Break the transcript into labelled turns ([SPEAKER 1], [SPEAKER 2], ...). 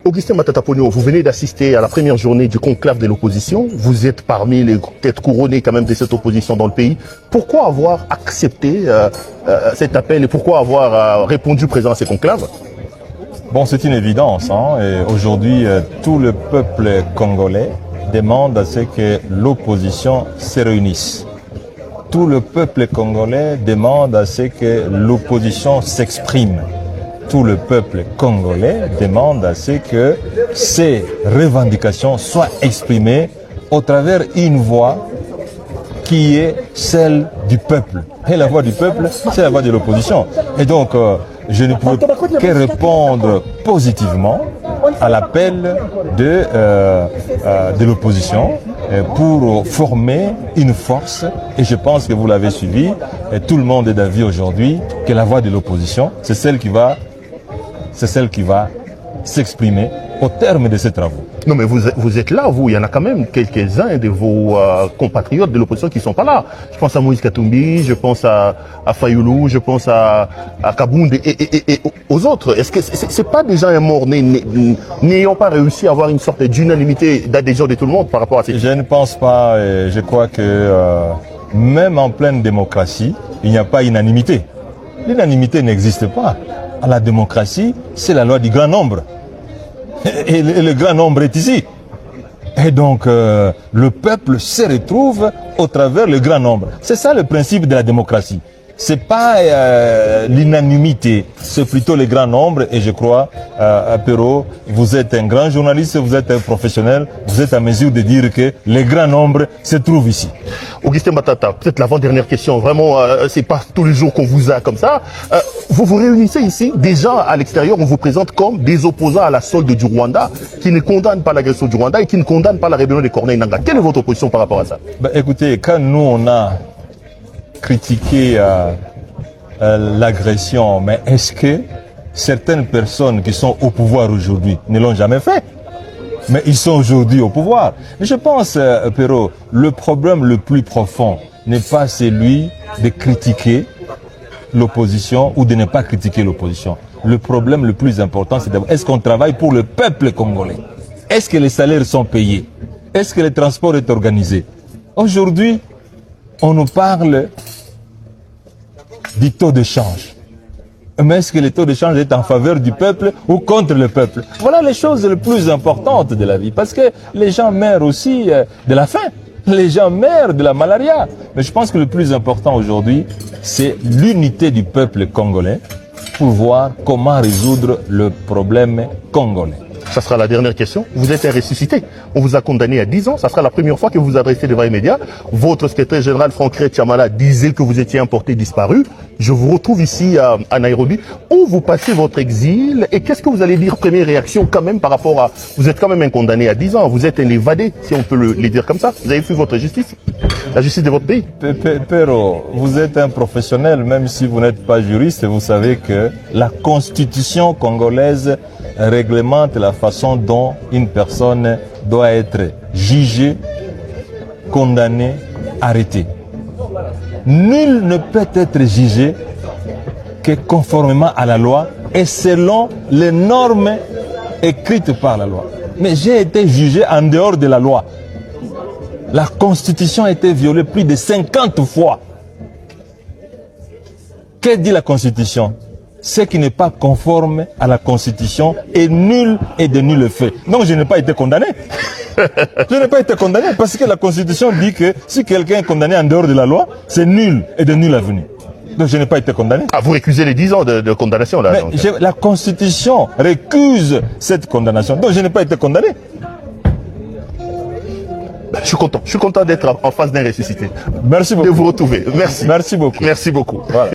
[SPEAKER 1] Augustin Matata Ponyo, vous venez d'assister à la première journée du conclave de l'opposition. Vous êtes parmi les têtes couronnées quand même de cette opposition dans le pays. Pourquoi avoir accepté cet appel et pourquoi avoir répondu présent à ces conclaves?
[SPEAKER 2] Bon, c'est une évidence. Aujourd'hui, tout le peuple congolais demande à ce que l'opposition se réunisse. Tout le peuple congolais demande à ce que l'opposition s'exprime. Tout le peuple congolais demande à ce que ces revendications soient exprimées au travers une voix qui est celle du peuple. Et la voix du peuple, c'est la voix de l'opposition. Et donc, je ne peux que répondre positivement à l'appel de l'opposition pour former une force. Et je pense que vous l'avez suivi, et tout le monde est d'avis aujourd'hui que la voix de l'opposition, c'est celle qui va s'exprimer au terme de ces travaux.
[SPEAKER 1] Non, mais vous êtes là, vous. Il y en a quand même quelques-uns de vos compatriotes de l'opposition qui ne sont pas là. Je pense à Moïse Katumbi, je pense à Fayoulou, je pense à Kabound et aux autres. Est-ce que c'est pas déjà un mort n'ayant pas réussi à avoir une sorte d'unanimité d'adhésion de tout le monde par rapport à ces...
[SPEAKER 2] Je ne pense pas. Je crois que même en pleine démocratie, il n'y a pas unanimité. L'unanimité n'existe pas. À la démocratie, c'est la loi du grand nombre. Et le grand nombre est ici. Et donc, le peuple se retrouve au travers le grand nombre. C'est ça le principe de la démocratie. C'est pas l'unanimité, c'est plutôt le grand nombre. Et je crois, Perrault, vous êtes un grand journaliste, vous êtes un professionnel, vous êtes à mesure de dire que le grand nombre se trouve ici.
[SPEAKER 1] Augustin Matata, peut-être l'avant-dernière question. Vraiment, c'est pas tous les jours qu'on vous a comme ça. Vous vous réunissez ici. Déjà, à l'extérieur, on vous présente comme des opposants à la solde du Rwanda, qui ne condamnent pas l'agression du Rwanda et qui ne condamnent pas la rébellion de Corneille Nangaa. Quelle est votre position par rapport à ça?
[SPEAKER 2] Écoutez, quand nous, on a critiqué l'agression, mais est-ce que certaines personnes qui sont au pouvoir aujourd'hui ne l'ont jamais fait? Mais ils sont aujourd'hui au pouvoir. Mais je pense, Perrault, le problème le plus profond n'est pas celui de critiquer l'opposition ou de ne pas critiquer l'opposition. Le problème le plus important, c'est d'abord, est-ce qu'on travaille pour le peuple congolais? Est-ce que les salaires sont payés? Est-ce que le transport est organisé? Aujourd'hui, on nous parle du taux de change. Mais est-ce que le taux de change est en faveur du peuple ou contre le peuple? Voilà les choses les plus importantes de la vie. Parce que les gens meurent aussi de la faim. Les gens meurent de la malaria. Mais je pense que le plus important aujourd'hui, c'est l'unité du peuple congolais pour voir comment résoudre le problème congolais.
[SPEAKER 1] Ça sera la dernière question. Vous êtes un ressuscité. On vous a condamné à 10 ans. Ça sera la première fois que vous vous adressez devant les médias. Votre secrétaire général, Franck Chamala, disait que vous étiez importé disparu. Je vous retrouve ici à Nairobi. Où vous passez votre exil et qu'est-ce que vous allez dire? Première réaction quand même par rapport à... Vous êtes quand même un condamné à 10 ans. Vous êtes un évadé, si on peut le dire comme ça. Vous avez fait votre justice. La justice de votre pays.
[SPEAKER 2] Perrault, vous êtes un professionnel, même si vous n'êtes pas juriste. Vous savez que la constitution congolaise réglemente la façon dont une personne doit être jugée, condamnée, arrêtée. Nul ne peut être jugé que conformément à la loi et selon les normes écrites par la loi. Mais j'ai été jugé en dehors de la loi. La Constitution a été violée plus de 50 fois. Que dit la Constitution? Ce qui n'est pas conforme à la Constitution est nul et de nul fait. Donc je n'ai pas été condamné. Je n'ai pas été condamné parce que la Constitution dit que si quelqu'un est condamné en dehors de la loi, c'est nul et de nul avenir. Donc je n'ai pas été condamné.
[SPEAKER 1] Ah, vous récusez les 10 ans de condamnation là.
[SPEAKER 2] Mais la Constitution récuse cette condamnation. Donc je n'ai pas été condamné.
[SPEAKER 1] Je suis content. Je suis content d'être en face d'un ressuscité.
[SPEAKER 2] Merci beaucoup.
[SPEAKER 1] De vous retrouver. Merci.
[SPEAKER 2] Merci beaucoup.
[SPEAKER 1] Merci beaucoup.
[SPEAKER 2] Voilà.